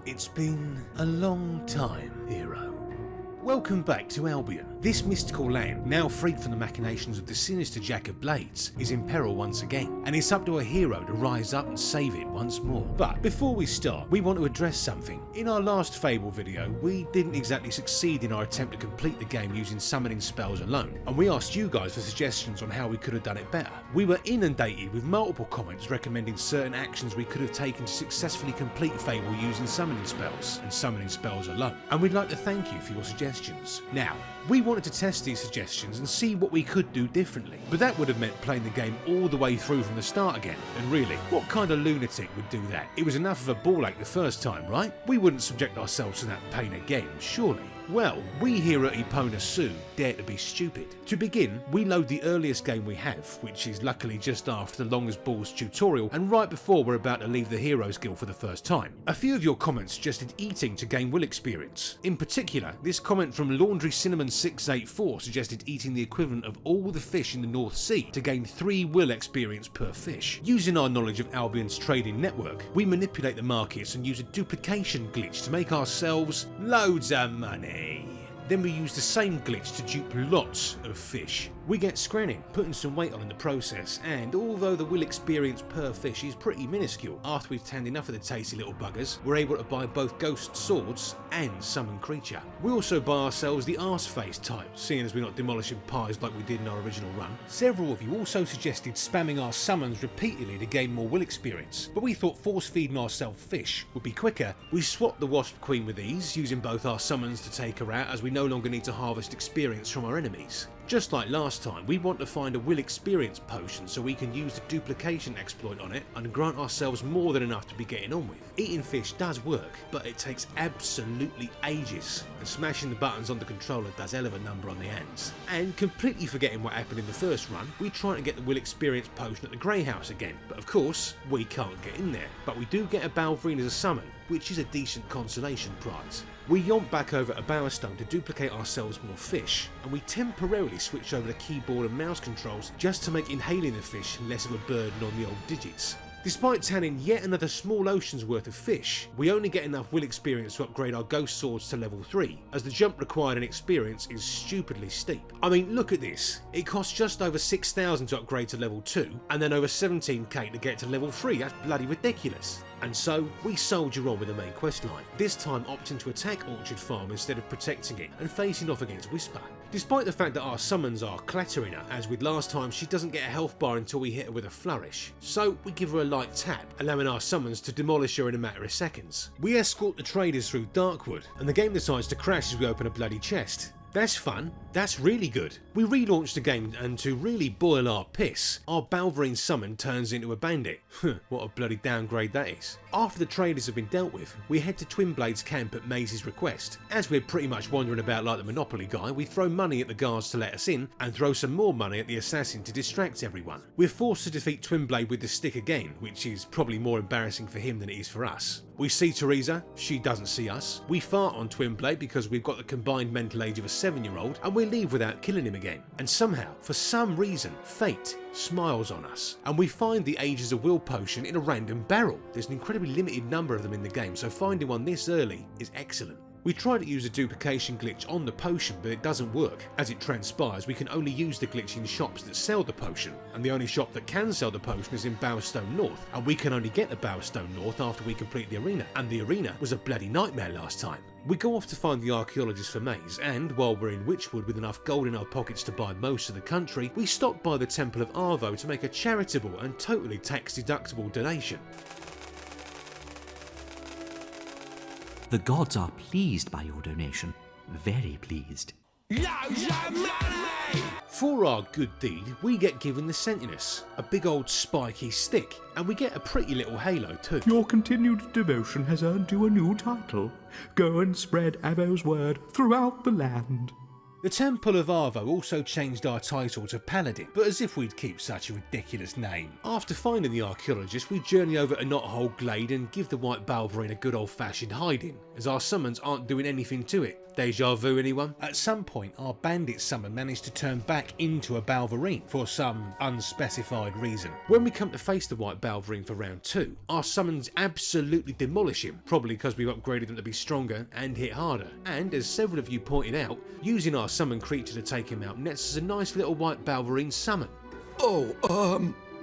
It's been a long time, hero. Welcome back to Albion. This mystical land, now freed from the machinations of the sinister Jack of Blades, is in peril once again, and it's up to a hero to rise up and save it once more. But before we start, we want to address something. In our last Fable video, we didn't exactly succeed in our attempt to complete the game using summoning spells alone, and we asked you guys for suggestions on how we could have done it better. We were inundated with multiple comments recommending certain actions we could have taken to successfully complete Fable using summoning spells, and summoning spells alone, and we'd like to thank you for your suggestions. Now, we wanted to test these suggestions and see what we could do differently, but that would have meant playing the game all the way through from the start again, and really, what kind of lunatic would do that? It was enough of a ball ache the first time, right? We wouldn't subject ourselves to that pain again, surely. Well, we here at Epona Suu dare to be stupid. To begin, we load the earliest game we have, which is luckily just after the Longest Balls tutorial and right before we're about to leave the Heroes Guild for the first time. A few of your comments suggested eating to gain will experience. In particular, this comment from Laundry Cinnamon 684 suggested eating the equivalent of all the fish in the North Sea to gain 3 will experience per fish. Using our knowledge of Albion's trading network, we manipulate the markets and use a duplication glitch to make ourselves loads of money. Then we use the same glitch to dupe lots of fish. We get scranning, putting some weight on in the process, and although the will experience per fish is pretty minuscule, after we've tanned enough of the tasty little buggers, we're able to buy both ghost swords and summon creature. We also buy ourselves the arse face type, seeing as we're not demolishing pies like we did in our original run. Several of you also suggested spamming our summons repeatedly to gain more will experience, but we thought force feeding ourselves fish would be quicker. We swapped the Wasp Queen with ease, using both our summons to take her out as we no longer need to harvest experience from our enemies. Just like last time, we want to find a will experience potion so we can use the duplication exploit on it and grant ourselves more than enough to be getting on with. Eating fish does work, but it takes absolutely ages, and smashing the buttons on the controller does hell of a number on the hands. And completely forgetting what happened in the first run, we try to get the will experience potion at the Grey House again, but of course, we can't get in there. But we do get a Balverine as a summon, which is a decent consolation prize. We yomp back over to Bowerstone to duplicate ourselves more fish, and we temporarily switch over to keyboard and mouse controls just to make inhaling the fish less of a burden on the old digits. Despite tanning yet another small ocean's worth of fish, we only get enough will experience to upgrade our ghost swords to level 3, as the jump required in experience is stupidly steep. I mean, look at this. It costs just over 6,000 to upgrade to level 2, and then over 17k to get to level 3. That's bloody ridiculous. And so, we soldier on with the main questline, this time opting to attack Orchard Farm instead of protecting it and facing off against Whisper. Despite the fact that our summons are clattering her, as with last time she doesn't get a health bar until we hit her with a flourish, so we give her a light tap, allowing our summons to demolish her in a matter of seconds. We escort the traders through Darkwood, and the game decides to crash as we open a bloody chest. That's fun, that's really good. We relaunch the game, and to really boil our piss, our Balverine summon turns into a bandit. What a bloody downgrade that is. After the traders have been dealt with, we head to Twinblade's camp at Maze's request. As we're pretty much wandering about like the Monopoly guy, we throw money at the guards to let us in, and throw some more money at the assassin to distract everyone. We're forced to defeat Twinblade with the stick again, which is probably more embarrassing for him than it is for us. We see Teresa, she doesn't see us. We fart on Twinblade because we've got the combined mental age of a 7-year-old, and we leave without killing him again. And somehow, for some reason, fate smiles on us, and we find the Ages of Will potion in a random barrel. There's an incredibly limited number of them in the game, so finding one this early is excellent. We try to use a duplication glitch on the potion, but it doesn't work. As it transpires, we can only use the glitch in shops that sell the potion, and the only shop that can sell the potion is in Bowerstone North, and we can only get to Bowerstone North after we complete the arena, and the arena was a bloody nightmare last time. We go off to find the archaeologist for Maze, and while we're in Witchwood with enough gold in our pockets to buy most of the country, we stop by the Temple of Arvo to make a charitable and totally tax-deductible donation. The gods are pleased by your donation. Very pleased. For our good deed, we get given the Sentinus, a big old spiky stick, and we get a pretty little halo too. Your continued devotion has earned you a new title. Go and spread Avo's word throughout the land. The Temple of Arvo also changed our title to Paladin, but as if we'd keep such a ridiculous name. After finding the archaeologist, we journey over to Knothole Glade and give the White Balverine a good old-fashioned hiding, as our summons aren't doing anything to it. Deja vu, anyone? At some point, our bandit summon managed to turn back into a Balverine for some unspecified reason. When we come to face the White Balverine for round 2, our summons absolutely demolish him, probably because we've upgraded them to be stronger and hit harder. And as several of you pointed out, using our summon creature to take him out nets us a nice little White Balverine summon.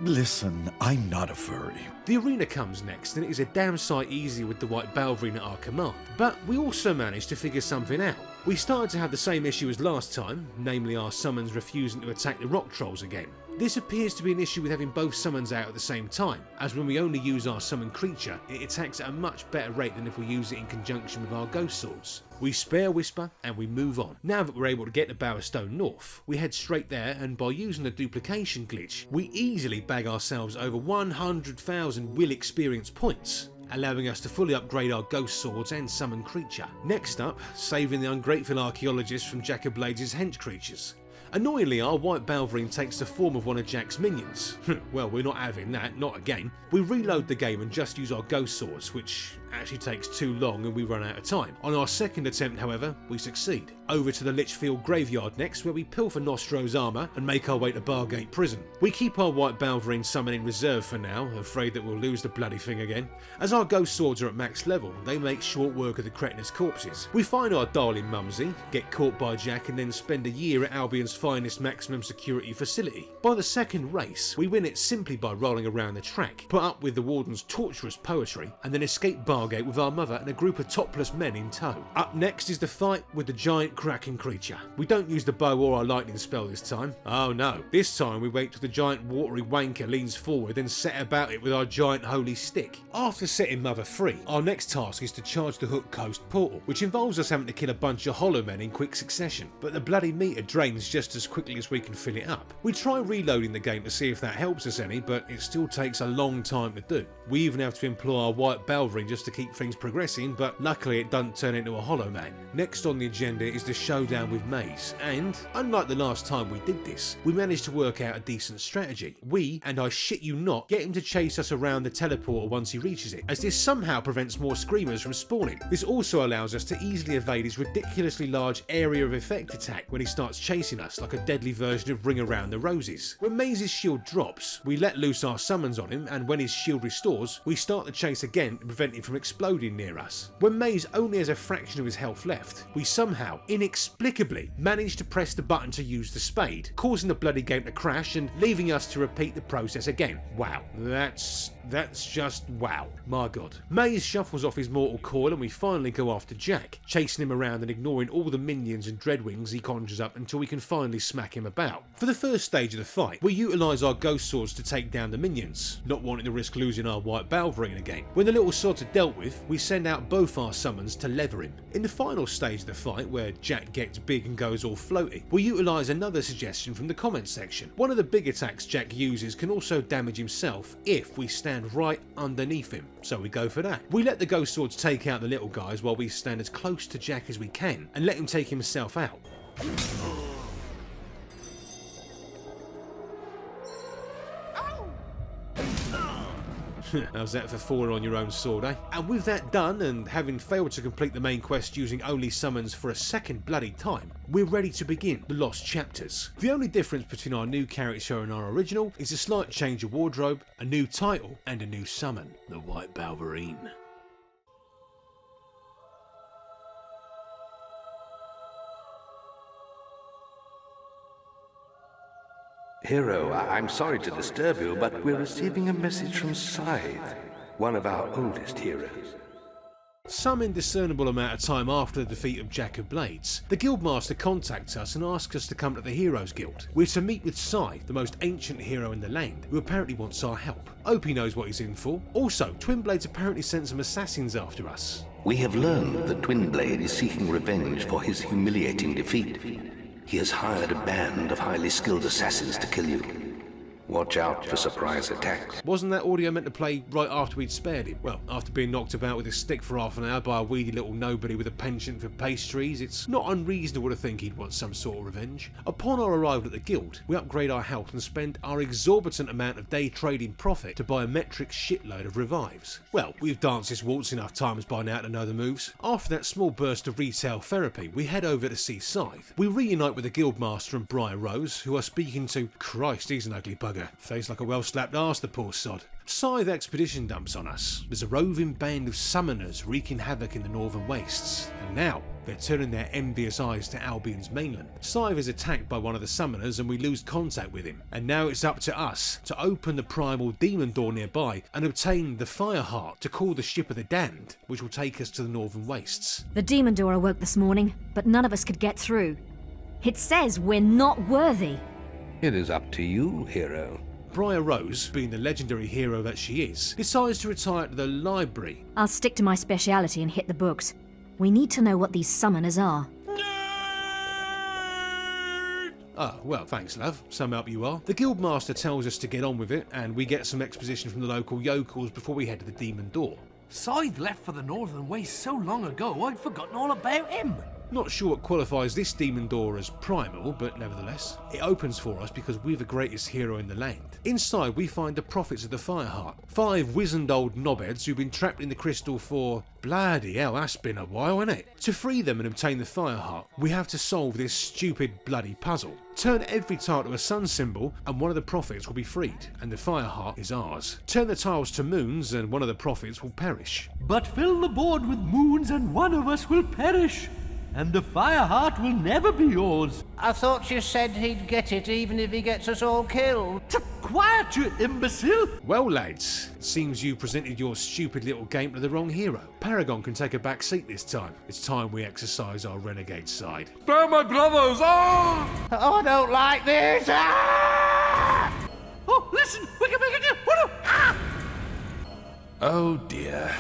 Listen, I'm not a furry. The arena comes next, and it is a damn sight easier with the White Balverine at our command, but we also managed to figure something out. We started to have the same issue as last time, namely our summons refusing to attack the rock trolls again. This appears to be an issue with having both summons out at the same time, as when we only use our summon creature, it attacks at a much better rate than if we use it in conjunction with our ghost swords. We spare Whisper and we move on. Now that we're able to get to Bowerstone North, we head straight there, and by using the duplication glitch, we easily bag ourselves over 100,000 will experience points, allowing us to fully upgrade our ghost swords and summon creature. Next up, saving the ungrateful archaeologist from Jack of Blades' hench creatures. Annoyingly, our White Balverine takes the form of one of Jack's minions. Well, we're not having that, not again. We reload the game and just use our ghost swords, which actually takes too long and we run out of time. On our second attempt, however, we succeed. Over to the Lichfield graveyard next, where we pilfer Nostro's armour and make our way to Bargate Prison. We keep our White Balverine summon in reserve for now, afraid that we'll lose the bloody thing again. As our ghost swords are at max level, they make short work of the Kretinous corpses. We find our darling Mumsy, get caught by Jack, and then spend a year at Albion's finest maximum security facility. By the second race, we win it simply by rolling around the track, put up with the Warden's torturous poetry, and then escape Bargate with our mother and a group of topless men in tow. Up next is the fight with the giant Kraken creature. We don't use the bow or our lightning spell this time. Oh no, this time we wait till the giant watery wanker leans forward and set about it with our giant holy stick. After setting Mother free, our next task is to charge the Hook Coast portal, which involves us having to kill a bunch of hollow men in quick succession, but the bloody meter drains just as quickly as we can fill it up. We try reloading the game to see if that helps us any, but it still takes a long time to do. We even have to employ our White Balverine just to keep things progressing, but luckily it doesn't turn into a hollow man. Next on the agenda is the showdown with Maze, and unlike the last time we did this, we managed to work out a decent strategy. We, and I shit you not, get him to chase us around the teleporter once he reaches it, as this somehow prevents more screamers from spawning. This also allows us to easily evade his ridiculously large area of effect attack when he starts chasing us like a deadly version of Ring Around the Roses. When Maze's shield drops, we let loose our summons on him, and when his shield restores, we start the chase again to prevent him from exploding near us. When Maze only has a fraction of his health left, we somehow, inexplicably, manage to press the button to use the spade, causing the bloody game to crash and leaving us to repeat the process again. Wow, that's just wow. My god. Maze shuffles off his mortal coil and we finally go after Jack, chasing him around and ignoring all the minions and dreadwings he conjures up until we can finally smack him about. For the first stage of the fight, we utilise our ghost swords to take down the minions, not wanting to risk losing our White Balverine again. When the little sods are dealt with, we send out both our summons to leather him. In the final stage of the fight, where Jack gets big and goes all floaty, we utilise another suggestion from the comments section. One of the big attacks Jack uses can also damage himself if we stand right underneath him, so we go for that. We let the ghost swords take out the little guys while we stand as close to Jack as we can and let him take himself out. How's that for falling on your own sword, eh? And with that done, and having failed to complete the main quest using only summons for a second bloody time, we're ready to begin the Lost Chapters. The only difference between our new character and our original is a slight change of wardrobe, a new title, and a new summon, the White Balverine. Hero, I'm sorry to disturb you, but we're receiving a message from Scythe, one of our oldest heroes. Some indiscernible amount of time after the defeat of Jack of Blades, the Guildmaster contacts us and asks us to come to the Heroes Guild. We're to meet with Scythe, the most ancient hero in the land, who apparently wants our help. Opie knows what he's in for. Also, Twinblade's apparently sent some assassins after us. We have learned that Twinblade is seeking revenge for his humiliating defeat. He has hired a band of highly skilled assassins to kill you. Watch out for surprise attacks. Wasn't that audio meant to play right after we'd spared him? Well, after being knocked about with a stick for half an hour by a weedy little nobody with a penchant for pastries, it's not unreasonable to think he'd want some sort of revenge. Upon our arrival at the guild, we upgrade our health and spend our exorbitant amount of day trading profit to buy a metric shitload of revives. Well, we've danced this waltz enough times by now to know the moves. After that small burst of retail therapy, we head over to see Scythe. We reunite with the guildmaster and Briar Rose, who are speaking to... Christ, he's an ugly bugger. Face like a well-slapped arse, the poor sod. Scythe expedition dumps on us. There's a roving band of summoners wreaking havoc in the northern wastes, and now they're turning their envious eyes to Albion's mainland. Scythe is attacked by one of the summoners and we lose contact with him, and now it's up to us to open the primal demon door nearby and obtain the Fireheart to call the ship of the damned, which will take us to the northern wastes. The demon door awoke this morning, but none of us could get through. It says we're not worthy. It is up to you, hero. Briar Rose, being the legendary hero that she is, decides to retire to the library. I'll stick to my speciality and hit the books. We need to know what these summoners are. Ah, well, thanks, love. Some help you are. The guildmaster tells us to get on with it, and we get some exposition from the local yokels before we head to the demon door. Scythe left for the Northern Waste so long ago, I'd forgotten all about him. Not sure what qualifies this demon door as primal, but nevertheless, it opens for us because we're the greatest hero in the land. Inside, we find the prophets of the Fireheart, 5 wizened old knobheads who've been trapped in the crystal for... Bloody hell, that's been a while, ain't it? To free them and obtain the Fireheart, we have to solve this stupid bloody puzzle. Turn every tile to a sun symbol and one of the prophets will be freed, and the Fireheart is ours. Turn the tiles to moons and one of the prophets will perish. But fill the board with moons and one of us will perish, and the Fireheart will never be yours. I thought you said he'd get it even if he gets us all killed. Quiet, you imbecile! Well, lads, it seems you presented your stupid little game to the wrong hero. Paragon can take a back seat this time. It's time we exercise our renegade side. Spare my brothers! Oh! Oh, I don't like this! Ah! Oh, listen! We can make it do! Ah! Oh dear.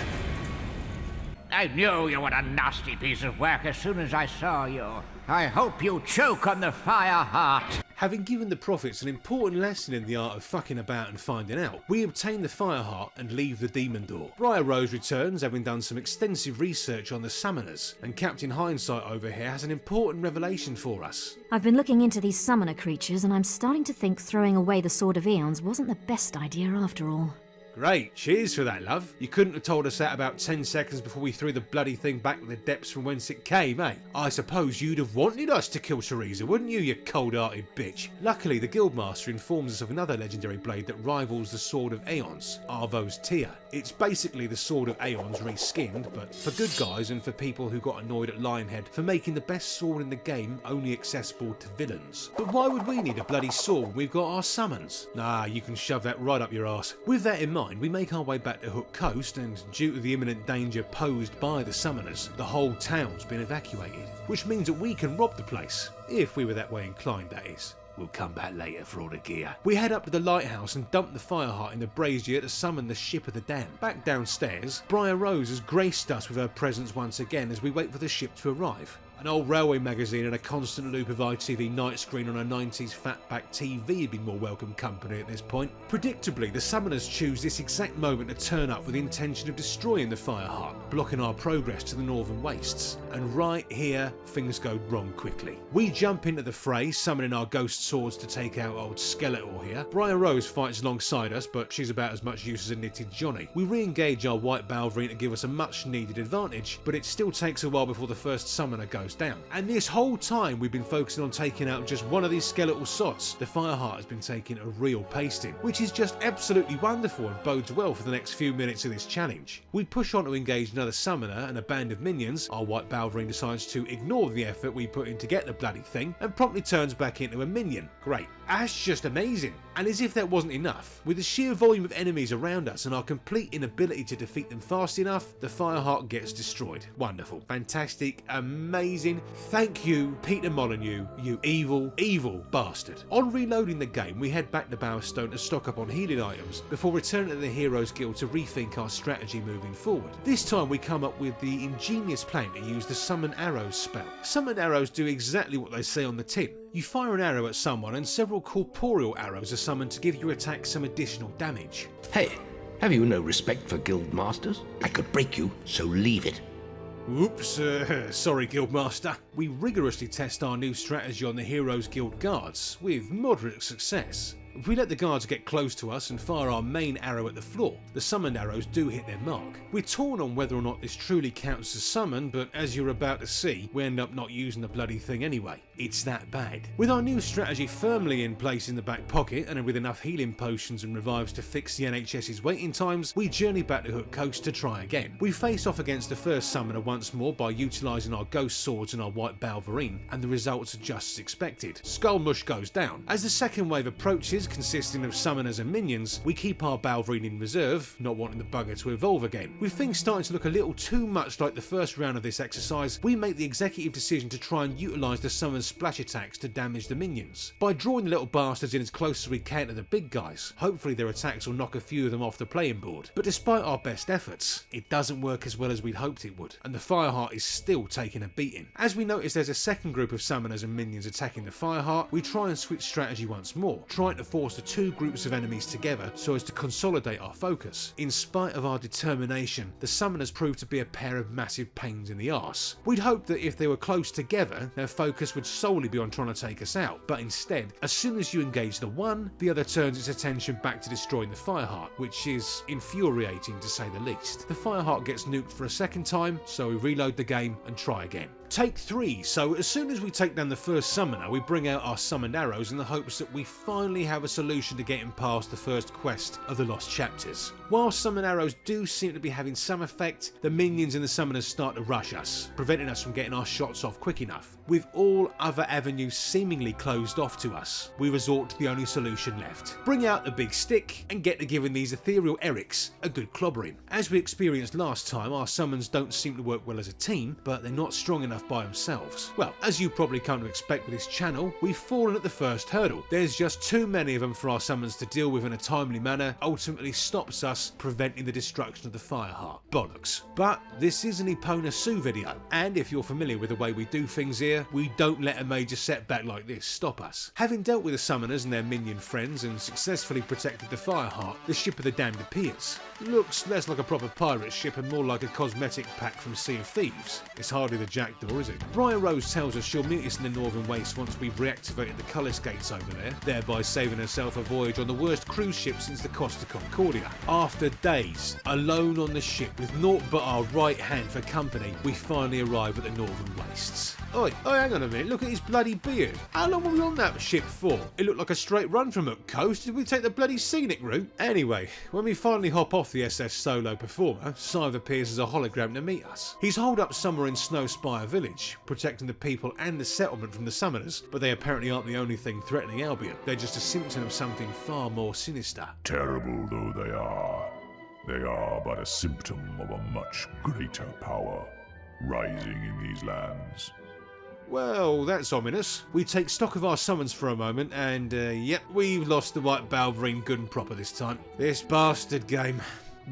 I knew you were a nasty piece of work as soon as I saw you. I hope you choke on the Fireheart. Having given the prophets an important lesson in the art of fucking about and finding out, we obtain the Fireheart and leave the demon door. Briar Rose returns, having done some extensive research on the summoners, and Captain Hindsight over here has an important revelation for us. I've been looking into these summoner creatures and I'm starting to think throwing away the Sword of Aeons wasn't the best idea after all. Great, cheers for that, love. You couldn't have told us that about 10 seconds before we threw the bloody thing back to the depths from whence it came, eh? I suppose you'd have wanted us to kill Teresa, wouldn't you, you cold-hearted bitch? Luckily, the Guildmaster informs us of another legendary blade that rivals the Sword of Aeons, Arvo's Tia. It's basically the Sword of Aeons reskinned, but for good guys and for people who got annoyed at Lionhead for making the best sword in the game only accessible to villains. But why would we need a bloody sword when we've got our summons? Nah, you can shove that right up your arse. With that in mind, we make our way back to Hook Coast, and due to the imminent danger posed by the summoners, the whole town's been evacuated, which means that we can rob the place, if we were that way inclined, that is. We'll come back later for all the gear. We head up to the lighthouse and dump the Fireheart in the brazier to summon the ship of the damned. Back downstairs, Briar Rose has graced us with her presence once again as we wait for the ship to arrive. An old railway magazine and a constant loop of ITV night screen on a 90s fatback TV would be more welcome company at this point. Predictably, the summoners choose this exact moment to turn up with the intention of destroying the Fireheart, blocking our progress to the northern wastes. And right here, things go wrong quickly. We jump into the fray, summoning our ghost swords to take out old Skeletor here. Briar Rose fights alongside us, but she's about as much use as a knitted Johnny. We re-engage our white Balverine to give us a much needed advantage, but it still takes a while before the first summoner goes down. And this whole time we've been focusing on taking out just one of these skeletal sots. The Fireheart has been taking a real pasting, which is just absolutely wonderful and bodes well for the next few minutes of this challenge. We push on to engage another summoner and a band of minions. Our white Balverine decides to ignore the effort we put in to get the bloody thing and promptly turns back into a minion. Great. That's just amazing. And as if that wasn't enough, with the sheer volume of enemies around us and our complete inability to defeat them fast enough, the Fireheart gets destroyed. Wonderful. Fantastic. Amazing. amazing thank you, Peter Molyneux, you evil, evil bastard. On reloading the game, we head back to Bowerstone to stock up on healing items before returning to the Heroes Guild to rethink our strategy moving forward. This time we come up with the ingenious plan to use the Summon Arrows spell. Summon Arrows do exactly what they say on the tin. You fire an arrow at someone and several corporeal arrows are summoned to give your attack some additional damage. Hey, have you no respect for guild masters? I could break you, so leave it. Oops, sorry Guildmaster. We rigorously test our new strategy on the Heroes Guild guards, with moderate success. If we let the guards get close to us and fire our main arrow at the floor, the summoned arrows do hit their mark. We're torn on whether or not this truly counts as summon, but as you're about to see, we end up not using the bloody thing anyway. It's that bad. With our new strategy firmly in place in the back pocket, and with enough healing potions and revives to fix the NHS's waiting times, we journey back to Hook Coast to try again. We face off against the first summoner once more by utilising our ghost swords and our white balverine, and the results are just as expected. Skullmush goes down. As the second wave approaches, consisting of summoners and minions, we keep our balverine in reserve, not wanting the bugger to evolve again. With things starting to look a little too much like the first round of this exercise, we make the executive decision to try and utilise the summon's splash attacks to damage the minions. By drawing the little bastards in as close as we can to the big guys, hopefully their attacks will knock a few of them off the playing board. But despite our best efforts, it doesn't work as well as we'd hoped it would, and the Fireheart is still taking a beating. As we notice there's a second group of summoners and minions attacking the Fireheart, we try and switch strategy once more, trying to force the two groups of enemies together so as to consolidate our focus. In spite of our determination, the summoners proved to be a pair of massive pains in the arse. We'd hoped that if they were close together, their focus would solely be on trying to take us out, but instead, as soon as you engage the one, the other turns its attention back to destroying the Fireheart, which is infuriating to say the least. The Fireheart gets nuked for a second time, so we reload the game and try again. Take 3, so as soon as we take down the first summoner, we bring out our summoned arrows in the hopes that we finally have a solution to getting past the first quest of the Lost Chapters. While summoned arrows do seem to be having some effect, the minions and the summoners start to rush us, preventing us from getting our shots off quick enough. With all other avenues seemingly closed off to us, we resort to the only solution left. Bring out the big stick and get to giving these ethereal Erics a good clobbering. As we experienced last time, our summons don't seem to work well as a team, but they're not strong enough by themselves. Well, as you probably come to expect with this channel, we've fallen at the first hurdle. There's just too many of them for our summons to deal with in a timely manner, ultimately stops us preventing the destruction of the Fireheart. Bollocks. But this is an Epona Suu video, and if you're familiar with the way we do things here, we don't let a major setback like this stop us. Having dealt with the summoners and their minion friends and successfully protected the Fireheart, the Ship of the Damned appears. Looks less like a proper pirate ship and more like a cosmetic pack from Sea of Thieves. It's hardly the Jackdaw, is it? Briar Rose tells us she'll meet us in the Northern Waste once we've reactivated the Cullis gates over there, thereby saving herself a voyage on the worst cruise ship since the Costa Concordia. After days, alone on the ship with naught but our right hand for company, we finally arrive at the Northern Wastes. Oi, hang on a minute, look at his bloody beard. How long were we on that ship for? It looked like a straight run from Hook Coast. Did we take the bloody scenic route? Anyway, when we finally hop off the SS Solo Performer, Scythe appears as a hologram to meet us. He's holed up somewhere in Snowspire Village, protecting the people and the settlement from the summoners, but they apparently aren't the only thing threatening Albion. They're just a symptom of something far more sinister. Terrible though they are but a symptom of a much greater power rising in these lands. Well, that's ominous. We take stock of our summons for a moment, and yep, we've lost the white balverine good and proper this time. This bastard game.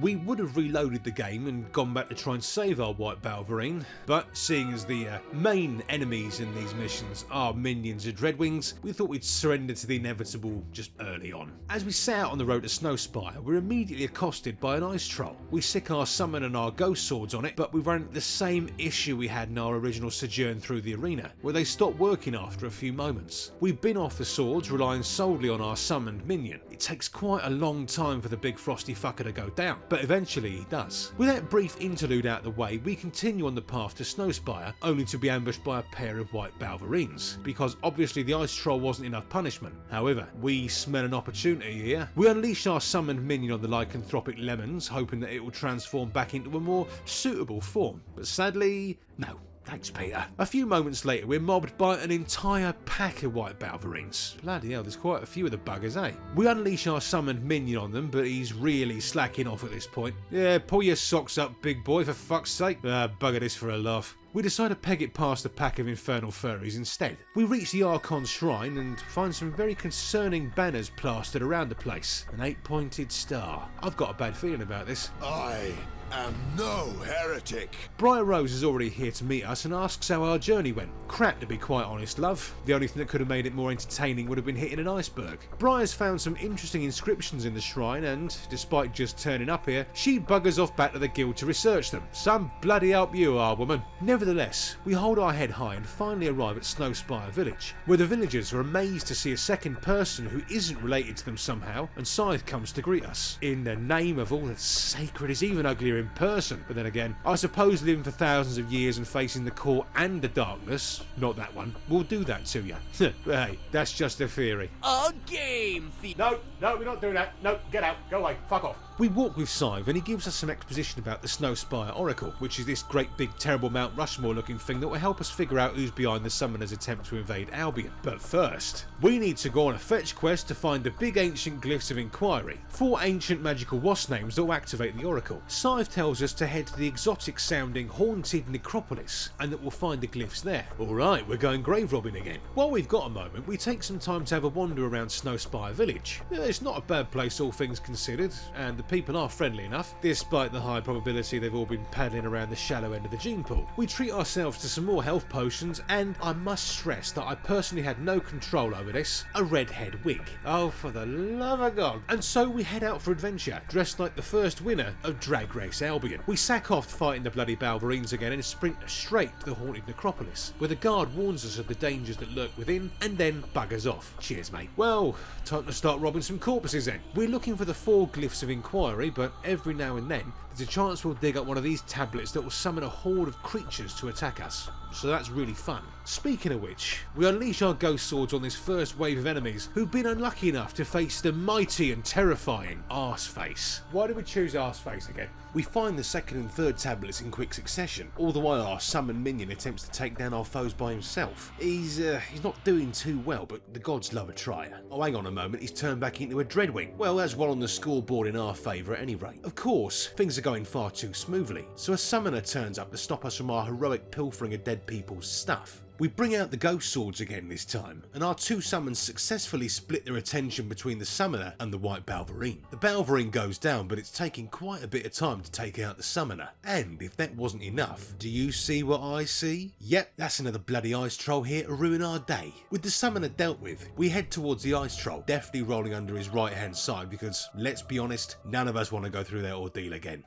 We would have reloaded the game and gone back to try and save our white balverine, but seeing as the main enemies in these missions are minions and dreadwings, we thought we'd surrender to the inevitable just early on. As we set out on the road to Snowspire, we're immediately accosted by an ice troll. We sick our summon and our ghost swords on it, but we run into the same issue we had in our original sojourn through the arena, where they stopped working after a few moments. We bin off the swords, relying solely on our summoned minion. It takes quite a long time for the big frosty fucker to go down, but eventually he does. With that brief interlude out of the way, we continue on the path to Snowspire, only to be ambushed by a pair of white balverines, because obviously the ice troll wasn't enough punishment. However, we smell an opportunity here. We unleash our summoned minion on the lycanthropic lemons, hoping that it will transform back into a more suitable form, but sadly, no. Thanks, Peter. A few moments later, we're mobbed by an entire pack of white Balverines. Bloody hell, there's quite a few of the buggers, eh? We unleash our summoned minion on them, but he's really slacking off at this point. Yeah, pull your socks up, big boy, for fuck's sake. Bugger this for a laugh. We decide to peg it past a pack of infernal furries instead. We reach the Archon's shrine and find some very concerning banners plastered around the place. An 8-pointed star. I've got a bad feeling about this. I am no heretic. Briar Rose is already here to meet us and asks how our journey went. Crap, to be quite honest, love. The only thing that could have made it more entertaining would have been hitting an iceberg. Briar's found some interesting inscriptions in the shrine and, despite just turning up here, she buggers off back to the guild to research them. Some bloody help you are, woman. Nevertheless, we hold our head high and finally arrive at Snowspire Village, where the villagers are amazed to see a second person who isn't related to them somehow, and Scythe comes to greet us. In the name of all that's sacred, is even uglier in person. But then again, I suppose living for thousands of years and facing the core and the darkness, not that one, will do that to you. Hey, that's just a theory. A game No, we're not doing that. No, get out, go away, fuck off. We walk with Scythe and he gives us some exposition about the Snowspire Oracle, which is this great big terrible Mount Rushmore looking thing that will help us figure out who's behind the summoner's attempt to invade Albion. But first, we need to go on a fetch quest to find the big ancient glyphs of inquiry, 4 ancient magical wasp names that will activate the Oracle. Scythe tells us to head to the exotic sounding haunted Necropolis and that we'll find the glyphs there. Alright, we're going grave robbing again. While we've got a moment, we take some time to have a wander around Snowspire Village. It's not a bad place all things considered, and the people are friendly enough, despite the high probability they've all been paddling around the shallow end of the gene pool. We treat ourselves to some more health potions, and I must stress that I personally had no control over this, a redhead wig. Oh, for the love of God. And so we head out for adventure, dressed like the first winner of Drag Race Albion. We sack off fighting the bloody Balverines again and sprint straight to the haunted Necropolis, where the guard warns us of the dangers that lurk within, and then buggers off. Cheers, mate. Well, time to start robbing some corpses then. We're looking for the 4 glyphs of inquiry, but every now and then there's a chance we'll dig up one of these tablets that will summon a horde of creatures to attack us. So that's really fun. Speaking of which, we unleash our ghost swords on this first wave of enemies who've been unlucky enough to face the mighty and terrifying Arseface. Why did we choose Arseface again? We find the 2nd and 3rd tablets in quick succession, all the while our summoned minion attempts to take down our foes by himself. He's not doing too well, but the gods love a trier. Oh, hang on a moment, he's turned back into a Dreadwing. Well, that's one on the scoreboard in our favour at any rate. Of course, things are going far too smoothly, so a summoner turns up to stop us from our heroic pilfering of dead people's stuff. We bring out the ghost swords again this time, and our 2 summons successfully split their attention between the summoner and the white Balverine. The Balverine goes down, but it's taking quite a bit of time to take out the summoner. And if that wasn't enough, do you see what I see? Yep, that's another bloody ice troll here to ruin our day. With the summoner dealt with, we head towards the ice troll, deftly rolling under his right hand side because, let's be honest, none of us want to go through that ordeal again.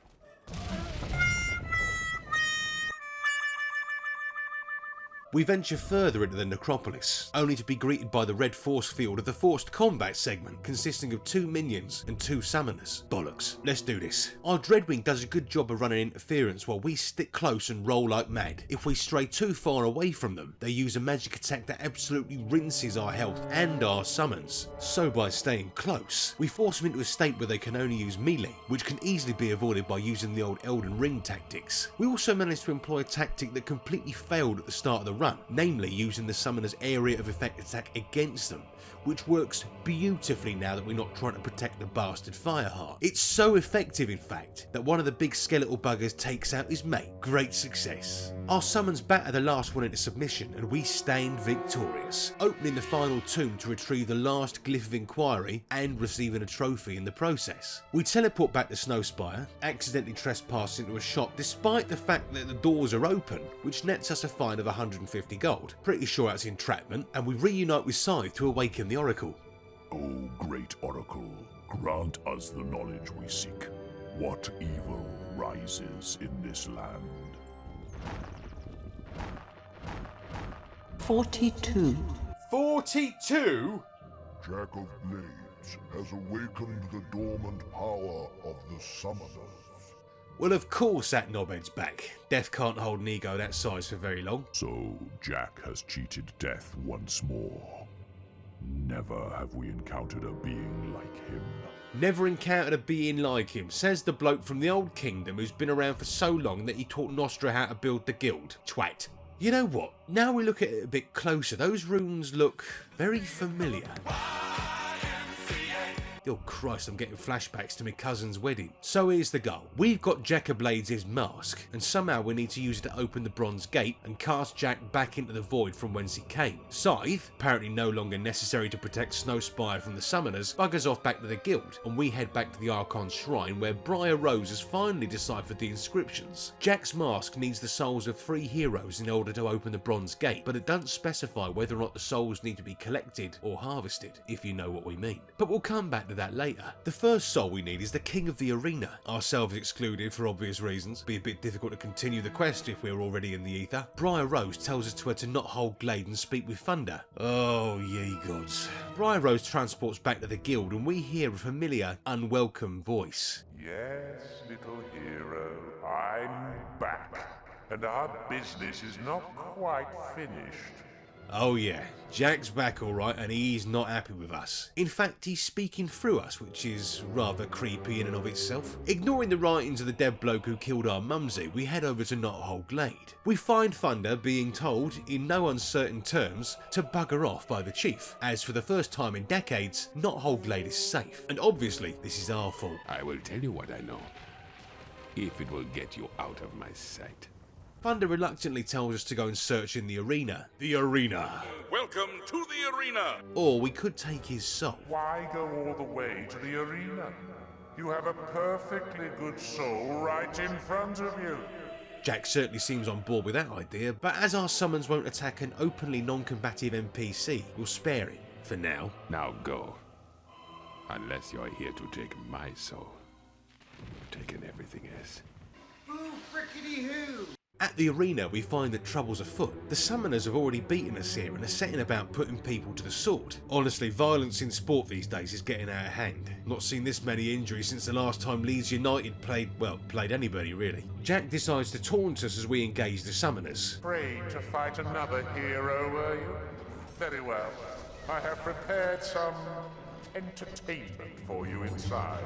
We venture further into the Necropolis, only to be greeted by the red force field of the forced combat segment, consisting of 2 minions and 2 summoners. Bollocks. Let's do this. Our Dreadwing does a good job of running interference while we stick close and roll like mad. If we stray too far away from them, they use a magic attack that absolutely rinses our health and our summons. So by staying close, we force them into a state where they can only use melee, which can easily be avoided by using the old Elden Ring tactics. We also managed to employ a tactic that completely failed at the start of the run, namely using the summoner's area of effect attack against them, which works beautifully now that we're not trying to protect the bastard Fireheart. It's so effective in fact that one of the big skeletal buggers takes out his mate. Great success. Our summons batter the last one into submission and we stand victorious, opening the final tomb to retrieve the last glyph of inquiry and receiving a trophy in the process. We teleport back to Snowspire, accidentally trespass into a shop despite the fact that the doors are open, which nets us a fine of 150 gold. Pretty sure that's entrapment, and we reunite with Scythe to awaken the Oracle. O great Oracle, grant us the knowledge we seek. What evil rises in this land? 42. 42? Jack of Blades has awakened the dormant power of the summoners. Well, of course that knobhead's back. Death can't hold an ego that size for very long. So Jack has cheated death once more. Never have we encountered a being like him. Never encountered a being like him, says the bloke from the Old Kingdom who's been around for so long that he taught Nostra how to build the guild. Twat. You know what? Now we look at it a bit closer, those runes look very familiar. Oh Christ, I'm getting flashbacks to my cousin's wedding. So here's the goal. We've got Jackablades' mask, and somehow we need to use it to open the bronze gate and cast Jack back into the void from whence he came. Scythe, apparently no longer necessary to protect Snowspire from the summoners, buggers off back to the guild, and we head back to the Archon's shrine where Briar Rose has finally deciphered the inscriptions. Jack's mask needs the souls of 3 heroes in order to open the bronze gate, but it doesn't specify whether or not the souls need to be collected or harvested, if you know what we mean. But we'll come back to that later. The first soul we need is the king of the arena, ourselves excluded for obvious reasons. Be a bit difficult to continue the quest if we're already in the ether. Briar Rose tells us to her to not hold glade and speak with thunder. Oh ye gods. Briar Rose transports back to the guild and we hear a familiar, unwelcome voice. Yes, little hero, I'm back, and our business is not quite finished. Oh yeah, Jack's back alright and he's not happy with us. In fact, he's speaking through us, which is rather creepy in and of itself. Ignoring the writings of the dead bloke who killed our mumsy, we head over to Knotthole Glade. We find Thunder being told, in no uncertain terms, to bugger off by the chief, as for the first time in decades, Knotthole Glade is safe. And obviously, this is our fault. I will tell you what I know, if it will get you out of my sight. Thunder reluctantly tells us to go and search in the arena. The arena. Welcome to the arena. Or we could take his soul. Why go all the way to the arena? You have a perfectly good soul right in front of you. Jack certainly seems on board with that idea, but as our summons won't attack an openly non-combative NPC, we'll spare him, for now. Now go. Unless you're here to take my soul. You've taken everything else. Boo frickety hoo! At the arena, we find that trouble's afoot. The summoners have already beaten us here and are setting about putting people to the sword. Honestly, violence in sport these days is getting out of hand. Not seen this many injuries since the last time Leeds United played anybody really. Jack decides to taunt us as we engage the summoners. Afraid to fight another hero, were you? Very well. I have prepared some entertainment for you inside.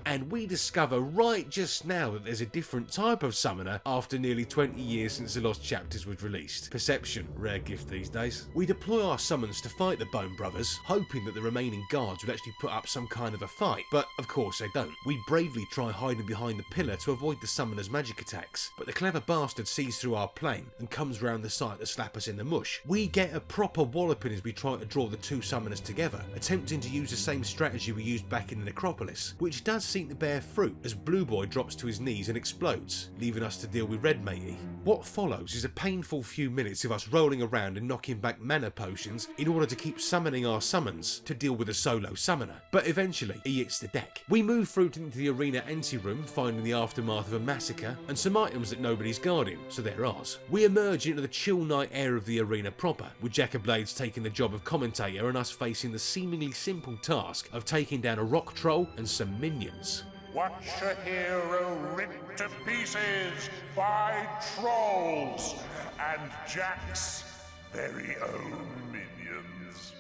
And we discover right just now that there's a different type of summoner after nearly 20 years since the Lost Chapters was released. Perception, rare gift these days. We deploy our summons to fight the Bone Brothers, hoping that the remaining guards would actually put up some kind of a fight, but of course they don't. We bravely try hiding behind the pillar to avoid the summoners' magic attacks, but the clever bastard sees through our plan and comes round the side to slap us in the mush. We get a proper walloping as we try to draw the 2 summoners together, attempting to use the same strategy we used back in the Necropolis, which does seem to bear fruit as Blue Boy drops to his knees and explodes, leaving us to deal with Red Matey. What follows is a painful few minutes of us rolling around and knocking back mana potions in order to keep summoning our summons to deal with a solo summoner, but eventually he hits the deck. We move through into the arena anteroom, finding the aftermath of a massacre and some items that nobody's guarding, so they're ours. We emerge into the chill night air of the arena proper, with Jackablades taking the job of commentator and us facing the seemingly simple task of taking down a rock troll and some minions. Watch a hero ripped to pieces by trolls and Jack's very own minions.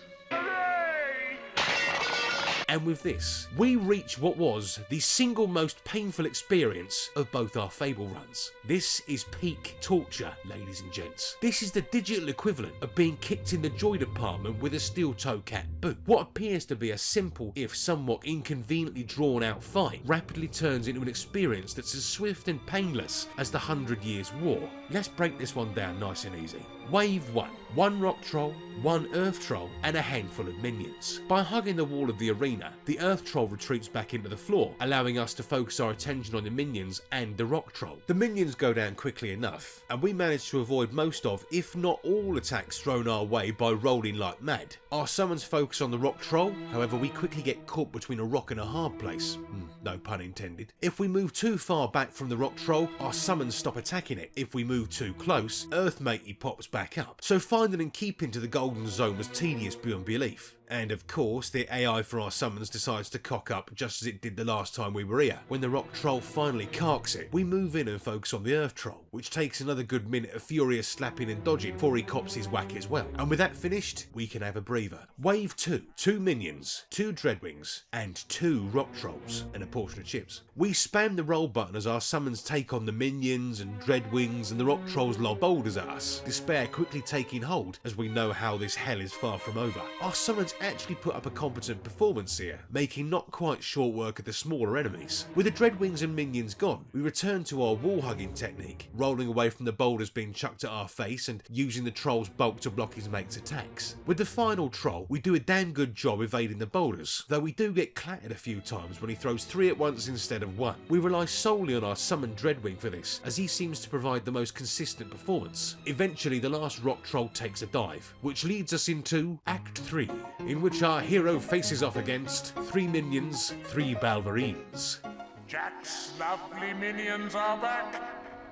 And with this, we reach what was the single most painful experience of both our Fable runs. This is peak torture, ladies and gents. This is the digital equivalent of being kicked in the joy department with a steel-toe cat boot. What appears to be a simple, if somewhat inconveniently drawn out fight, rapidly turns into an experience that's as swift and painless as the 100 Years' War. Let's break this one down nice and easy. Wave 1. 1 rock troll, 1 earth troll, and a handful of minions. By hugging the wall of the arena, the earth troll retreats back into the floor, allowing us to focus our attention on the minions and the rock troll. The minions go down quickly enough, and we manage to avoid most of, if not all, attacks thrown our way by rolling like mad. Our summons focus on the rock troll, however we quickly get caught between a rock and a hard place. No pun intended. If we move too far back from the rock troll, our summons stop attacking it. If we move too close, Earth Matey pops back up. So finding and keeping to the golden zone was tedious beyond belief. And of course, the AI for our summons decides to cock up just as it did the last time we were here. When the rock troll finally carks it, we move in and focus on the earth troll, which takes another good minute of furious slapping and dodging before he cops his whack as well. And with that finished, we can have a breather. Wave 2, 2 minions, 2 dreadwings, and 2 rock trolls, and a portion of chips. We spam the roll button as our summons take on the minions and dreadwings, and the rock trolls lob boulders at us, despair quickly taking hold as we know how this hell is far from over. Our summons actually put up a competent performance here, making not quite short work of the smaller enemies. With the dreadwings and minions gone, we return to our wall hugging technique, rolling away from the boulders being chucked at our face and using the troll's bulk to block his mate's attacks. With the final troll, we do a damn good job evading the boulders, though we do get clattered a few times when he throws 3 at once instead of 1. We rely solely on our summoned dreadwing for this, as he seems to provide the most consistent performance. Eventually, the last rock troll takes a dive, which leads us into Act 3, in which our hero faces off against 3 minions, 3 Balverines. Jack's lovely minions are back,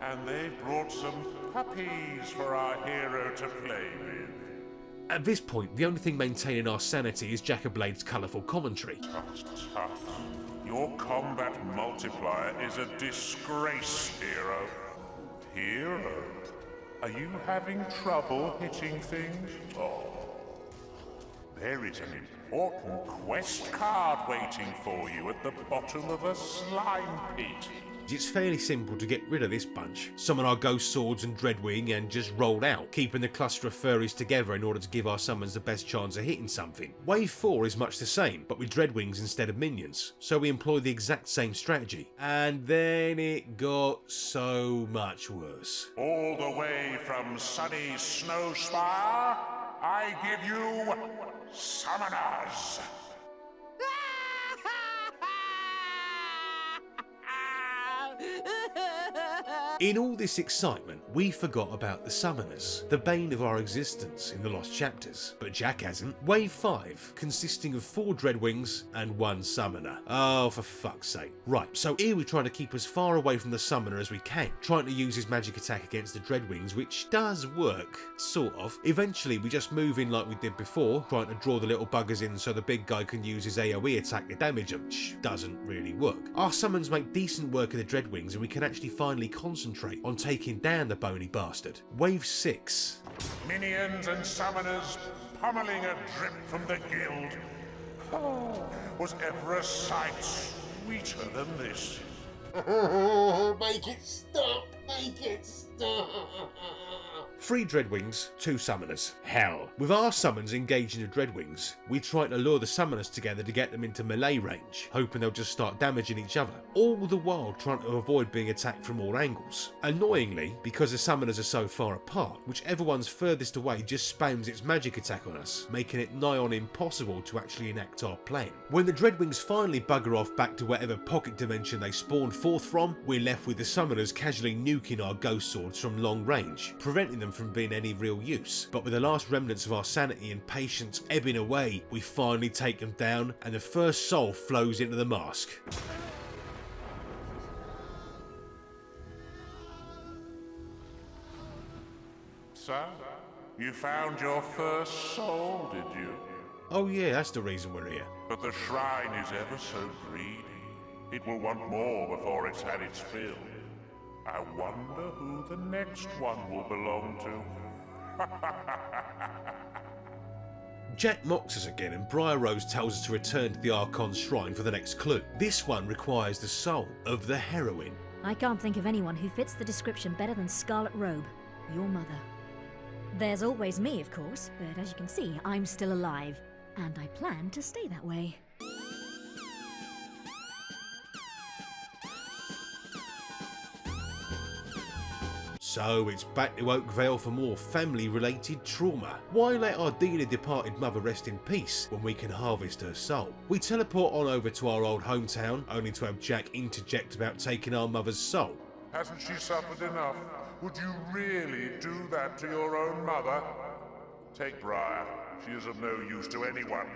and they've brought some puppies for our hero to play with. At this point, the only thing maintaining our sanity is Jack of Blade's colourful commentary. Tough. Your combat multiplier is a disgrace, hero. Hero? Are you having trouble hitting things? Oh. There is an important quest card waiting for you at the bottom of a slime pit. It's fairly simple to get rid of this bunch. Summon our ghost swords and dreadwing and just roll out, keeping the cluster of furries together in order to give our summons the best chance of hitting something. Wave 4 is much the same, but with dreadwings instead of minions, so we employ the exact same strategy. And then it got so much worse. All the way from sunny Snowspire, I give you summoners. In all this excitement, we forgot about the summoners, the bane of our existence in the lost chapters. But Jack hasn't. Wave 5, consisting of 4 dreadwings and 1 summoner. Oh, for fuck's sake. Right, so here we try to keep as far away from the summoner as we can, trying to use his magic attack against the dreadwings, which does work, sort of. Eventually, we just move in like we did before, trying to draw the little buggers in so the big guy can use his AoE attack to damage them, which doesn't really work. Our summons make decent work of the dreadwings, and we can actually finally concentrate on taking down the bony bastard. Wave 6. Minions and summoners pummeling a drip from the guild. Oh, was ever a sight sweeter than this? Make it stop! Make it stop! 3 dreadwings, 2 summoners. Hell. With our summons engaging the dreadwings, we try to lure the summoners together to get them into melee range, hoping they'll just start damaging each other, all the while trying to avoid being attacked from all angles. Annoyingly, because the summoners are so far apart, whichever one's furthest away just spams its magic attack on us, making it nigh on impossible to actually enact our plan. When the dreadwings finally bugger off back to whatever pocket dimension they spawned forth from, we're left with the summoners casually nuking our ghost swords from long range, preventing them from being any real use. But with the last remnants of our sanity and patience ebbing away, we finally take them down and the first soul flows into the mask. So, you found your first soul, did you? Oh yeah, that's the reason we're here. But the shrine is ever so greedy. It will want more before it's had its fill. I wonder who the next one will belong to. Jack mocks us again and Briar Rose tells us to return to the Archon's shrine for the next clue. This one requires the soul of the heroine. I can't think of anyone who fits the description better than Scarlet Robe, your mother. There's always me, of course, but as you can see, I'm still alive, and I plan to stay that way. So it's back to Oakvale for more family-related trauma. Why let our dearly departed mother rest in peace when we can harvest her soul? We teleport on over to our old hometown, only to have Jack interject about taking our mother's soul. Hasn't she suffered enough? Would you really do that to your own mother? Take Briar. She is of no use to anyone.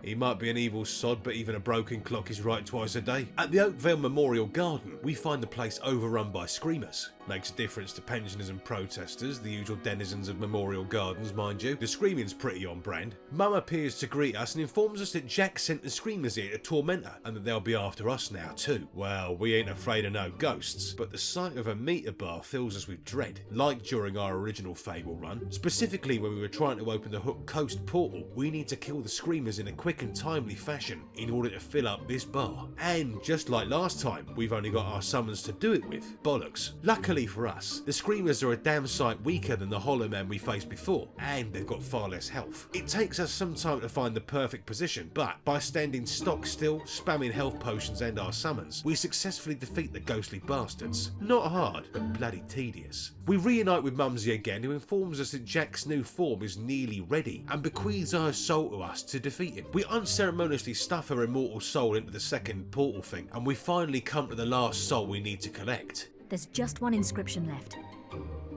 He might be an evil sod, but even a broken clock is right twice a day. At the Oakvale Memorial Garden, we find the place overrun by screamers. Makes a difference to pensioners and protesters, the usual denizens of Memorial Gardens, mind you. The screaming's pretty on brand. Mum appears to greet us and informs us that Jack sent the screamers here to torment her, and that they'll be after us now too. Well, we ain't afraid of no ghosts, but the sight of a meter bar fills us with dread, like during our original Fable run. Specifically when we were trying to open the Hook Coast portal, we need to kill the screamers in a quick and timely fashion in order to fill up this bar. And just like last time, we've only got our summons to do it with. Bollocks. Luckily for us, the screamers are a damn sight weaker than the Hollow Man we faced before, and they've got far less health. It takes us some time to find the perfect position, but by standing stock still, spamming health potions and our summons, we successfully defeat the ghostly bastards. Not hard, but bloody tedious. We reunite with Mumsy again, who informs us that Jack's new form is nearly ready, and bequeaths her soul to us to defeat him. We unceremoniously stuff her immortal soul into the second portal thing, and we finally come to the last soul we need to collect. There's just one inscription left.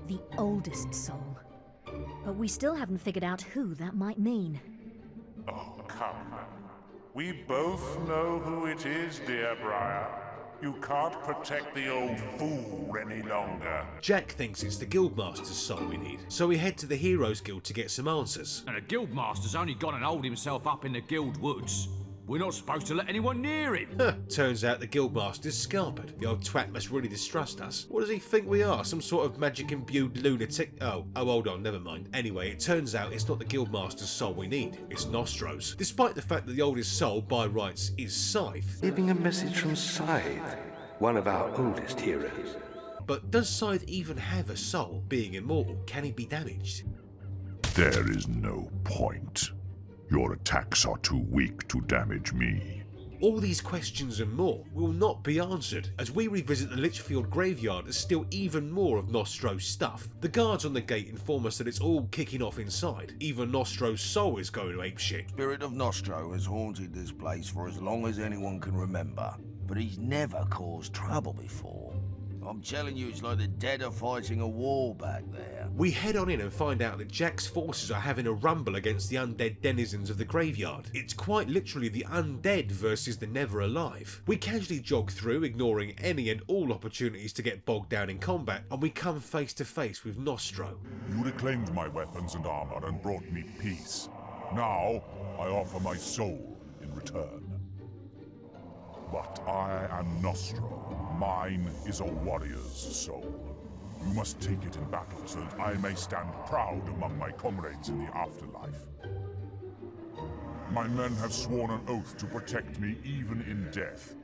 The oldest soul. But we still haven't figured out who that might mean. Oh, come now. We both know who it is, dear Briar. You can't protect the old fool any longer. Jack thinks it's the Guildmaster's soul we need, so we head to the Heroes Guild to get some answers. And the Guildmaster's only gone and holed himself up in the Guild woods. We're not supposed to let anyone near him. Turns out the Guildmaster's scarpered. The old twat must really distrust us. What does he think we are? Some sort of magic-imbued lunatic? Oh, hold on, never mind. Anyway, it turns out it's not the Guildmaster's soul we need. It's Nostro's. Despite the fact that the oldest soul, by rights, is Scythe. Leaving a message from Scythe, one of our oldest heroes. But does Scythe even have a soul? Being immortal, can he be damaged? There is no point. Your attacks are too weak to damage me. All these questions and more will not be answered as we revisit the Lichfield graveyard to steal even more of Nostro's stuff. The guards on the gate inform us that it's all kicking off inside. Even Nostro's soul is going to apeshit. Spirit of Nostro has haunted this place for as long as anyone can remember, but he's never caused trouble before. I'm telling you, it's like the dead are fighting a war back there. We head on in and find out that Jack's forces are having a rumble against the undead denizens of the graveyard. It's quite literally the undead versus the never alive. We casually jog through, ignoring any and all opportunities to get bogged down in combat, and we come face to face with Nostro. You reclaimed my weapons and armor and brought me peace. Now, I offer my soul in return. But I am Nostro. Mine is a warrior's soul. You must take it in battle so that I may stand proud among my comrades in the afterlife. My men have sworn an oath to protect me even in death.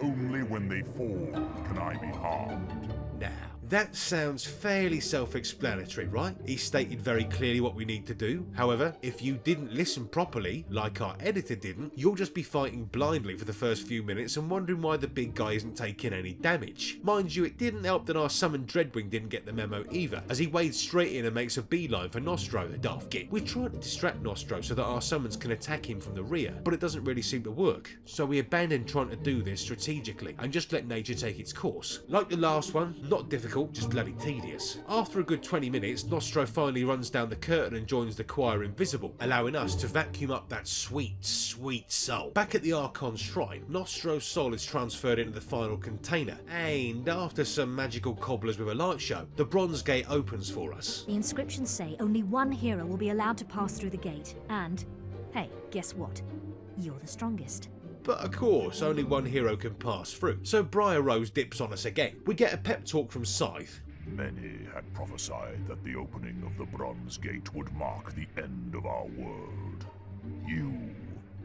Only when they fall can I be harmed. Now, that sounds fairly self-explanatory, right? He stated very clearly what we need to do. However, if you didn't listen properly, like our editor didn't, you'll just be fighting blindly for the first few minutes and wondering why the big guy isn't taking any damage. Mind you, it didn't help that our summoned Dreadwing didn't get the memo either, as he wades straight in and makes a beeline for Nostro, the daft git. We're trying to distract Nostro so that our summons can attack him from the rear, but it doesn't really seem to work. So we abandon trying to do this strategically and just let nature take its course. Like the last one, not difficult, just bloody tedious. After a good 20 minutes, Nostro finally runs down the curtain and joins the choir invisible, allowing us to vacuum up that sweet, sweet soul. Back at the Archon's shrine, Nostro's soul is transferred into the final container, and after some magical cobblers with a light show, the bronze gate opens for us. The inscriptions say only one hero will be allowed to pass through the gate, and, hey, guess what? You're the strongest. But of course, only one hero can pass through, so Briar Rose dips on us again. We get a pep talk from Scythe. Many had prophesied that the opening of the Bronze Gate would mark the end of our world. You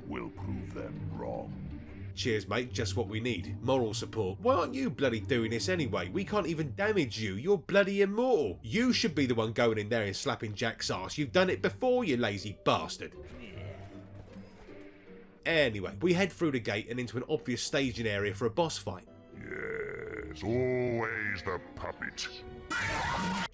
will prove them wrong. Cheers, mate, just what we need. Moral support. Why aren't you bloody doing this anyway? We can't even damage you. You're bloody immortal. You should be the one going in there and slapping Jack's ass. You've done it before, you lazy bastard. Anyway, we head through the gate and into an obvious staging area for a boss fight. Yes, always the puppet.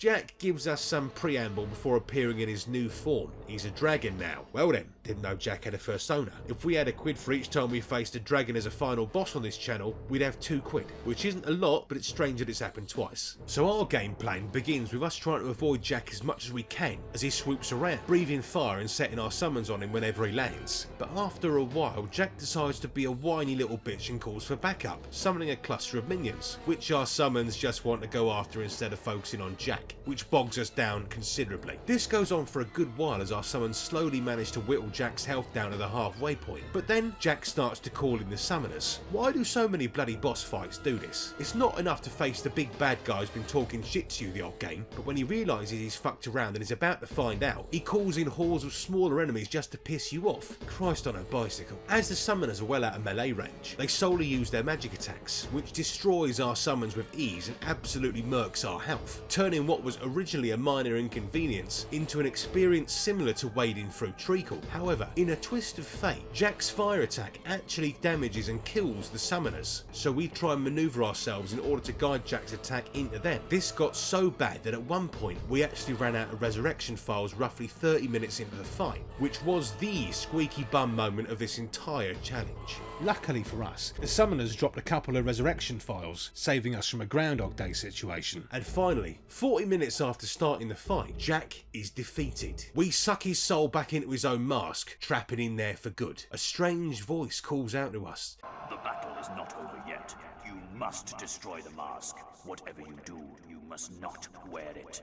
Jack gives us some preamble before appearing in his new form. He's a dragon now. Well then, didn't know Jack had a persona. If we had a quid for each time we faced a dragon as a final boss on this channel, we'd have 2 quid, which isn't a lot, but it's strange that it's happened twice. So our game plan begins with us trying to avoid Jack as much as we can as he swoops around, breathing fire and setting our summons on him whenever he lands. But after a while, Jack decides to be a whiny little bitch and calls for backup, summoning a cluster of minions, which our summons just want to go after instead of focusing on Jack, which bogs us down considerably. This goes on for a good while as our summons slowly manage to whittle Jack's health down to the halfway point, but then Jack starts to call in the summoners. Why do so many bloody boss fights do this? It's not enough to face the big bad guy who's been talking shit to you the old game, but when he realises he's fucked around and is about to find out, he calls in hordes of smaller enemies just to piss you off. Christ on a bicycle. As the summoners are well out of melee range, they solely use their magic attacks, which destroys our summons with ease and absolutely murks our health, turning what was originally a minor inconvenience into an experience similar to wading through treacle. However, in a twist of fate, Jack's fire attack actually damages and kills the summoners, so we try and maneuver ourselves in order to guide Jack's attack into them. This got so bad that at one point we actually ran out of resurrection files roughly 30 minutes into the fight, which was the squeaky bum moment of this entire challenge. Luckily for us, the summoners dropped a couple of resurrection files, saving us from a Groundhog Day situation. And finally, 40 minutes after starting the fight, Jack is defeated. We suck his soul back into his own mask, trapping him there for good. A strange voice calls out to us. The battle is not over yet. You must destroy the mask. Whatever you do, you must not wear it.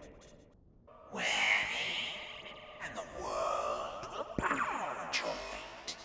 Wear me, and the world will bow at your feet.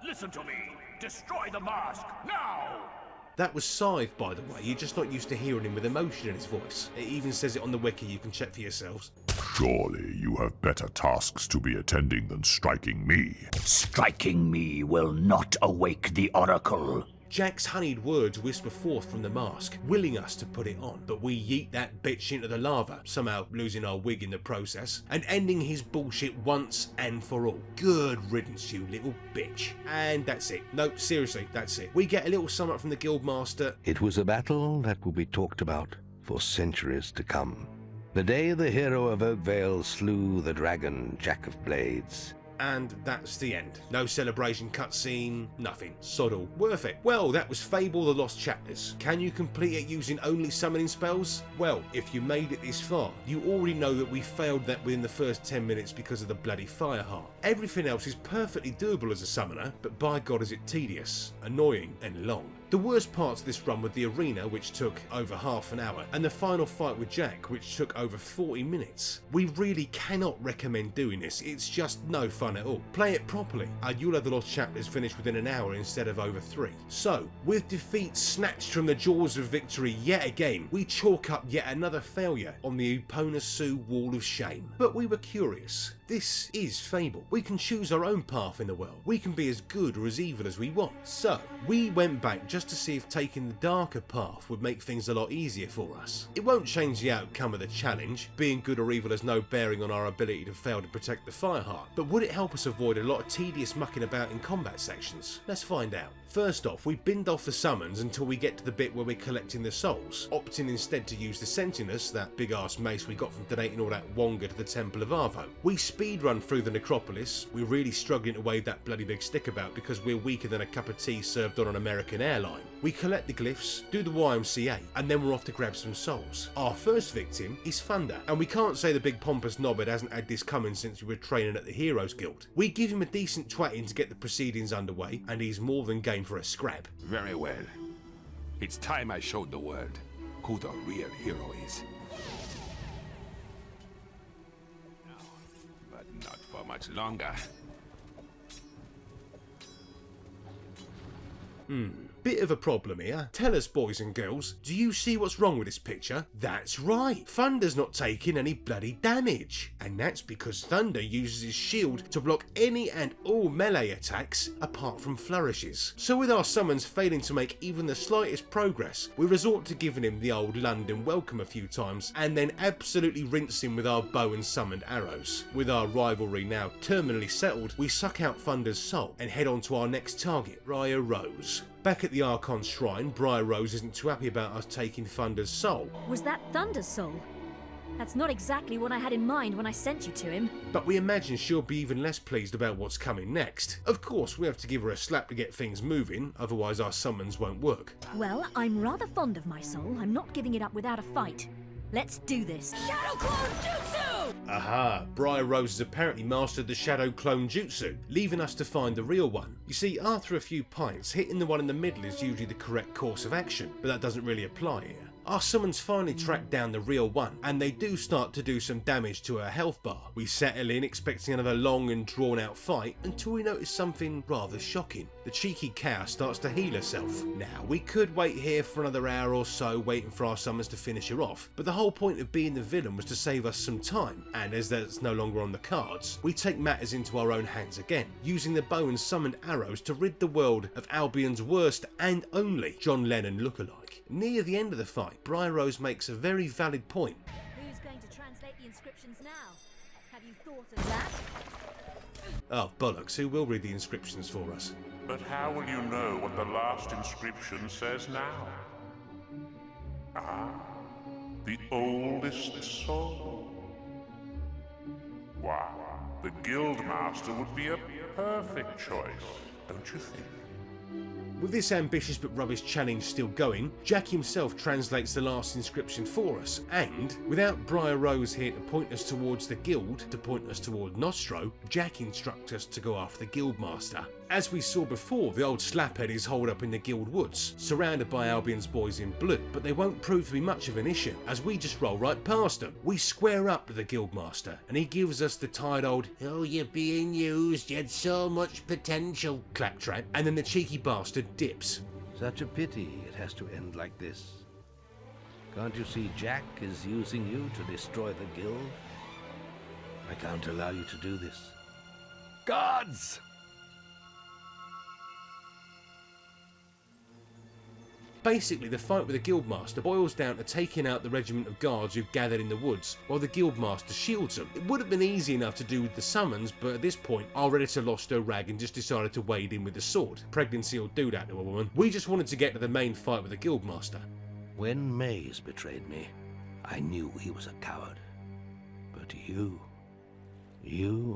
Listen to me! Destroy the mask, now! That was Scythe, by the way. You're just not used to hearing him with emotion in his voice. It even says it on the wiki, you can check for yourselves. Surely you have better tasks to be attending than striking me. Striking me will not awake the Oracle. Jack's honeyed words whisper forth from the mask, willing us to put it on, but we yeet that bitch into the lava, somehow losing our wig in the process, and ending his bullshit once and for all. Good riddance, you little bitch. And that's it. No, seriously, that's it. We get a little sum up from the Guildmaster. It was a battle that will be talked about for centuries to come. The day the hero of Oakvale slew the dragon Jack of Blades. And that's the end. No celebration cutscene, nothing. Sod all. Worth it. Well, that was Fable the Lost Chapters. Can you complete it using only summoning spells? Well, if you made it this far, you already know that we failed that within the first 10 minutes because of the bloody Fireheart. Everything else is perfectly doable as a summoner, but by God is it tedious, annoying and long. The worst parts of this run were the arena, which took over half an hour, and the final fight with Jack, which took over 40 minutes. We really cannot recommend doing this, it's just no fun at all. Play it properly, and you'll have the Lost Chapters finished within an hour instead of over 3. So, with defeat snatched from the jaws of victory yet again, we chalk up yet another failure on the Epona Suu wall of shame. But we were curious. This is Fable. We can choose our own path in the world. We can be as good or as evil as we want. So, we went back just to see if taking the darker path would make things a lot easier for us. It won't change the outcome of the challenge. Being good or evil has no bearing on our ability to fail to protect the Fireheart. But would it help us avoid a lot of tedious mucking about in combat sections? Let's find out. First off, we binned off the summons until we get to the bit where we're collecting the souls, opting instead to use the Sentinus, that big ass mace we got from donating all that Wonga to the Temple of Arvo. We speedrun through the Necropolis. We're really struggling to wave that bloody big stick about because we're weaker than a cup of tea served on an American airline. We collect the glyphs, do the YMCA, and then we're off to grab some souls. Our first victim is Thunder, and we can't say the big pompous knobhead hasn't had this coming since we were training at the Heroes Guild. We give him a decent twatting to get the proceedings underway, and he's more than game for a scrap. Very well. It's time I showed the world who the real hero is. But not for much longer. Bit of a problem here. Tell us, boys and girls, do you see what's wrong with this picture? That's right, Thunder's not taking any bloody damage. And that's because Thunder uses his shield to block any and all melee attacks apart from flourishes. So with our summons failing to make even the slightest progress, we resort to giving him the old London welcome a few times and then absolutely rinse him with our bow and summoned arrows. With our rivalry now terminally settled, we suck out Thunder's soul and head on to our next target, Raya Rose. Back at the Archon's shrine, Briar Rose isn't too happy about us taking Thunder's soul. Was that Thunder's soul? That's not exactly what I had in mind when I sent you to him. But we imagine she'll be even less pleased about what's coming next. Of course, we have to give her a slap to get things moving, otherwise our summons won't work. Well, I'm rather fond of my soul. I'm not giving it up without a fight. Let's do this. Shadow Clone Jutsu! Aha! Briar Rose has apparently mastered the Shadow Clone Jutsu, leaving us to find the real one. You see, after a few pints, hitting the one in the middle is usually the correct course of action, but that doesn't really apply here. Our summons finally track down the real one, and they do start to do some damage to her health bar. We settle in expecting another long and drawn out fight until we notice something rather shocking. The cheeky cow starts to heal herself. Now, we could wait here for another hour or so waiting for our summons to finish her off, but the whole point of being the villain was to save us some time, and as that's no longer on the cards, we take matters into our own hands again, using the bow and summoned arrows to rid the world of Albion's worst and only John Lennon lookalike. Near the end of the fight, Briar Rose makes a very valid point. Who's going to translate the inscriptions now? Have you thought of that? Oh, bollocks, who will read the inscriptions for us? But how will you know what the last inscription says now? Ah, the oldest soul. Wow, the Guildmaster would be a perfect choice, don't you think? With this ambitious but rubbish challenge still going, Jack himself translates the last inscription for us, and, without Briar Rose here to point us towards the guild, to point us toward Nostro, Jack instructs us to go after the Guildmaster. As we saw before, the old slaphead is holed up in the guild woods, surrounded by Albion's boys in blue, but they won't prove to be much of an issue, as we just roll right past them. We square up to the Guildmaster, and he gives us the tired old, "Oh, you're being used, you had so much potential," claptrap, and then the cheeky bastard dips. Such a pity it has to end like this. Can't you see Jack is using you to destroy the guild? I can't allow you to do this. Gods! Basically, the fight with the Guildmaster boils down to taking out the regiment of guards who've gathered in the woods, while the Guildmaster shields them. It would have been easy enough to do with the summons, but at this point, our editor lost her rag and just decided to wade in with the sword. Pregnancy will do that to a woman. We just wanted to get to the main fight with the Guildmaster. When Maze betrayed me, I knew he was a coward. But you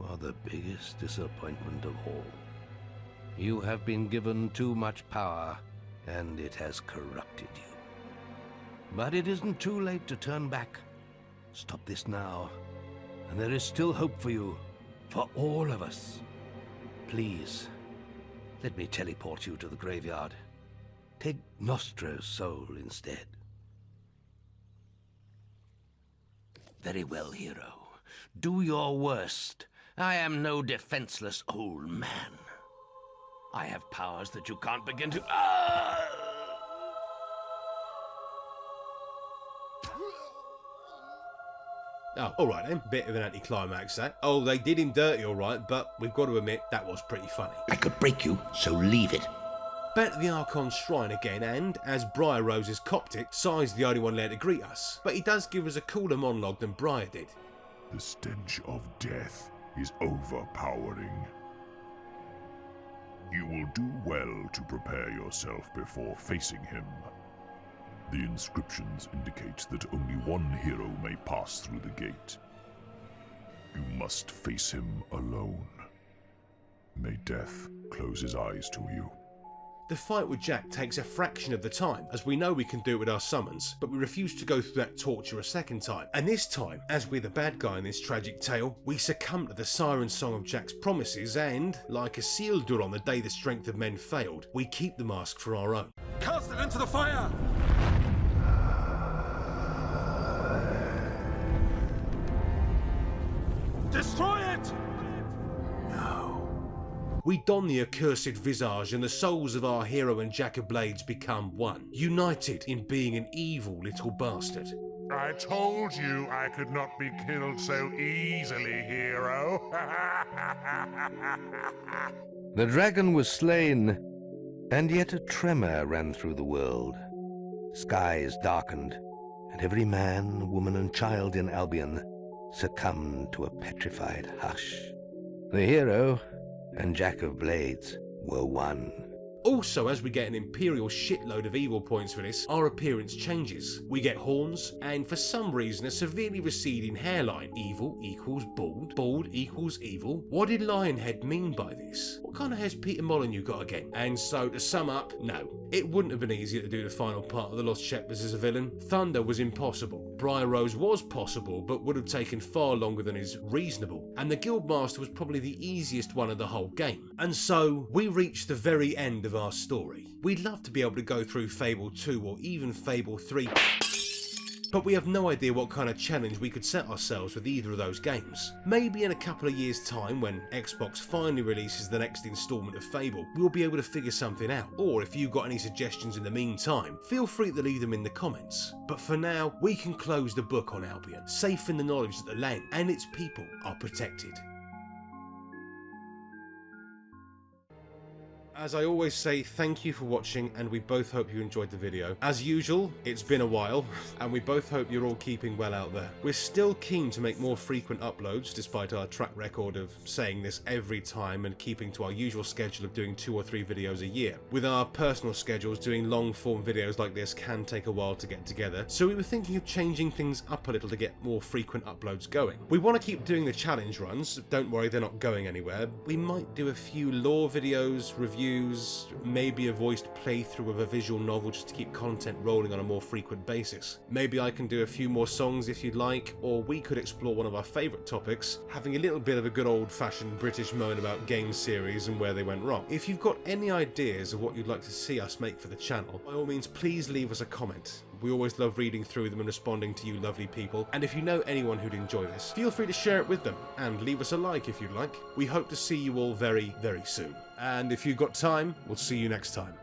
are the biggest disappointment of all. You have been given too much power, and it has corrupted you. But it isn't too late to turn back. Stop this now, and there is still hope for you, for all of us. Please, let me teleport you to the graveyard. Take Nostro's soul instead. Very well, hero. Do your worst. I am no defenseless old man. I have powers that you can't begin to... Oh, alright then, bit of an anticlimax that. Oh, they did him dirty alright, but we've got to admit, that was pretty funny. I could break you, so leave it. Back to the Archon's shrine again, and, as Briar Rose is copped it, Sai's the only one there to greet us. But he does give us a cooler monologue than Briar did. The stench of death is overpowering. You will do well to prepare yourself before facing him. The inscriptions indicate that only one hero may pass through the gate. You must face him alone. May death close his eyes to you. The fight with Jack takes a fraction of the time, as we know we can do it with our summons, but we refuse to go through that torture a second time. And this time, as we're the bad guy in this tragic tale, we succumb to the siren song of Jack's promises and, like a seal dur on the day the strength of men failed, we keep the mask for our own. Cast it into the fire! Destroy it! We don the accursed visage and the souls of our hero and Jack of Blades become one, united in being an evil little bastard. I told you I could not be killed so easily, hero. The dragon was slain, and yet a tremor ran through the world. Skies darkened, and every man, woman, and child in Albion succumbed to a petrified hush. The hero and Jack of Blades were one. Also, as we get an imperial shitload of evil points for this, our appearance changes. We get horns, and for some reason a severely receding hairline. Evil equals bald, bald equals evil. What did Lionhead mean by this? What kind of hair's Peter Molyneux got again? And so to sum up, no. It wouldn't have been easier to do the final part of The Lost Shepherds as a villain. Thunder was impossible. Briar Rose was possible, but would have taken far longer than is reasonable. And the Guildmaster was probably the easiest one of the whole game. And so, we reached the very end of our story. We'd love to be able to go through Fable 2 or even Fable 3. But we have no idea what kind of challenge we could set ourselves with either of those games. Maybe in a couple of years' time, when Xbox finally releases the next installment of Fable, we'll be able to figure something out. Or if you've got any suggestions in the meantime, feel free to leave them in the comments. But for now, we can close the book on Albion, safe in the knowledge that the land and its people are protected. As I always say, thank you for watching, and we both hope you enjoyed the video. As usual, it's been a while, and we both hope you're all keeping well out there. We're still keen to make more frequent uploads, despite our track record of saying this every time and keeping to our usual schedule of doing 2 or 3 videos a year. With our personal schedules, doing long-form videos like this can take a while to get together, so we were thinking of changing things up a little to get more frequent uploads going. We want to keep doing the challenge runs, don't worry, they're not going anywhere. We might do a few lore videos, reviews, maybe a voiced playthrough of a visual novel just to keep content rolling on a more frequent basis. Maybe I can do a few more songs if you'd like, or we could explore one of our favourite topics, having a little bit of a good old-fashioned British moan about game series and where they went wrong. If you've got any ideas of what you'd like to see us make for the channel, by all means please leave us a comment. We always love reading through them and responding to you lovely people, and if you know anyone who'd enjoy this, feel free to share it with them, and leave us a like if you'd like. We hope to see you all very, very soon. And if you've got time, we'll see you next time.